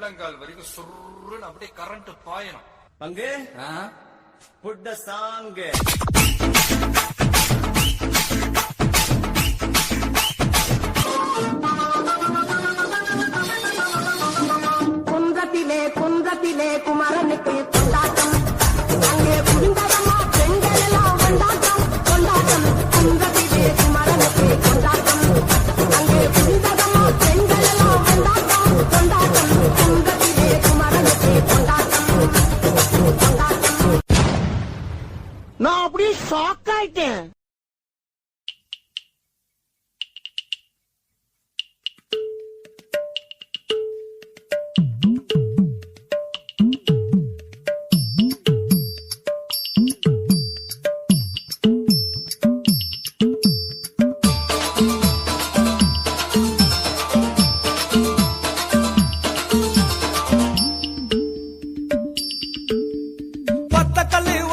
உள்ளங்கால் வரைக்கும் சுருன்னு அப்படியே கரண்ட் பாயணும். பங்கு புட்ட சாங்கு குன்றத்திலே குமரனுக்கு கொண்டாட்டம், அங்கே குண்டரமா பெண்கள் எல்லாம் கொண்டாட்டம் கொண்டாட்டம். குன்றத்திலே குமரனுக்கு கொண்டாட்டம், அங்கே குண்டரமா பெண்கள் எல்லாம் கொண்டாட்டம் கொண்டாட்டம். குன்றத்திலே குமரனுக்கு கொண்டாட்டம் கொண்டாட்டம். நான் அப்படியே ஷாக் ஆயிட்டேன்.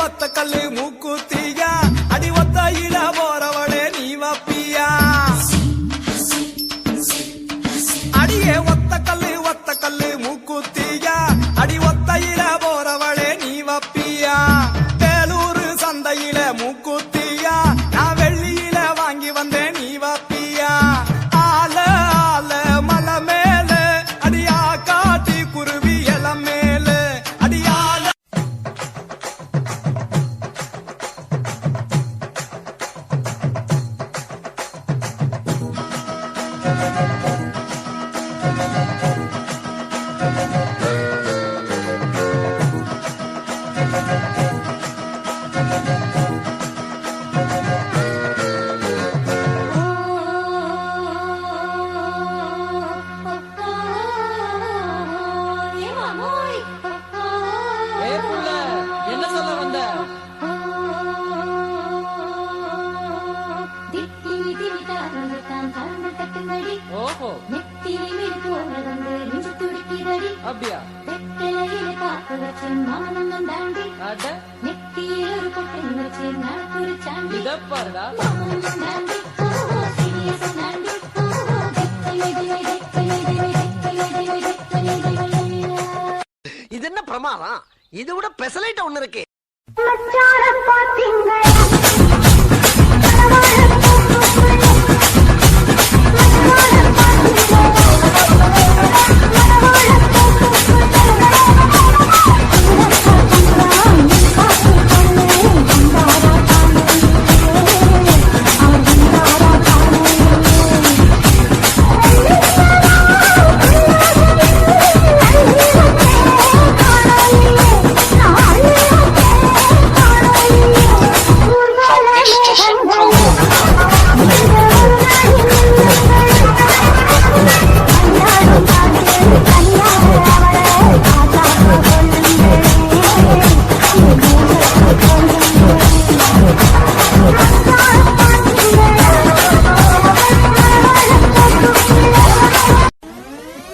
ஒத்த கல்லு மூக்குத்தியா அடி ஒத்த இட போறவளே நீ வப்பியா அடியே ஒத்த கல்லு மூக்குத்தியா அடி ஒத்த இட போறவளே நீ வப்பியா. வேலூர் சந்தையில மூக்குத்தியா நான் வெள்ளியில வாங்கி வந்தேன் நீ வப்பியா. ஆல மலை மேல அடியா காட்டி குருவி எலம் மேல அடியால என்ன சொல்ல வந்த? ஓஹோ அப்படியா? இத பாருடா. இது என்ன பிரமாதம்? இது விட பெசலைட் ஒண்ணு இருக்கு.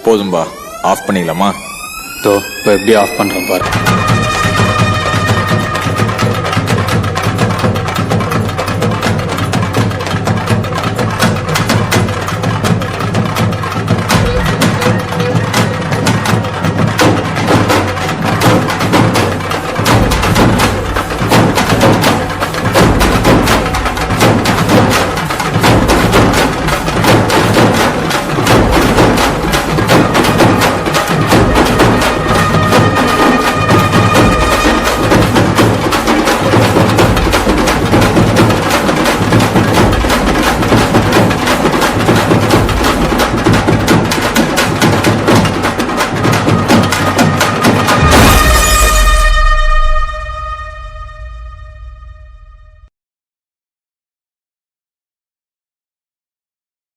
போதும்பா, ஆஃப் பண்ணிடலாமா? இப்போ எப்படி ஆஃப் பண்றேன் பாரு.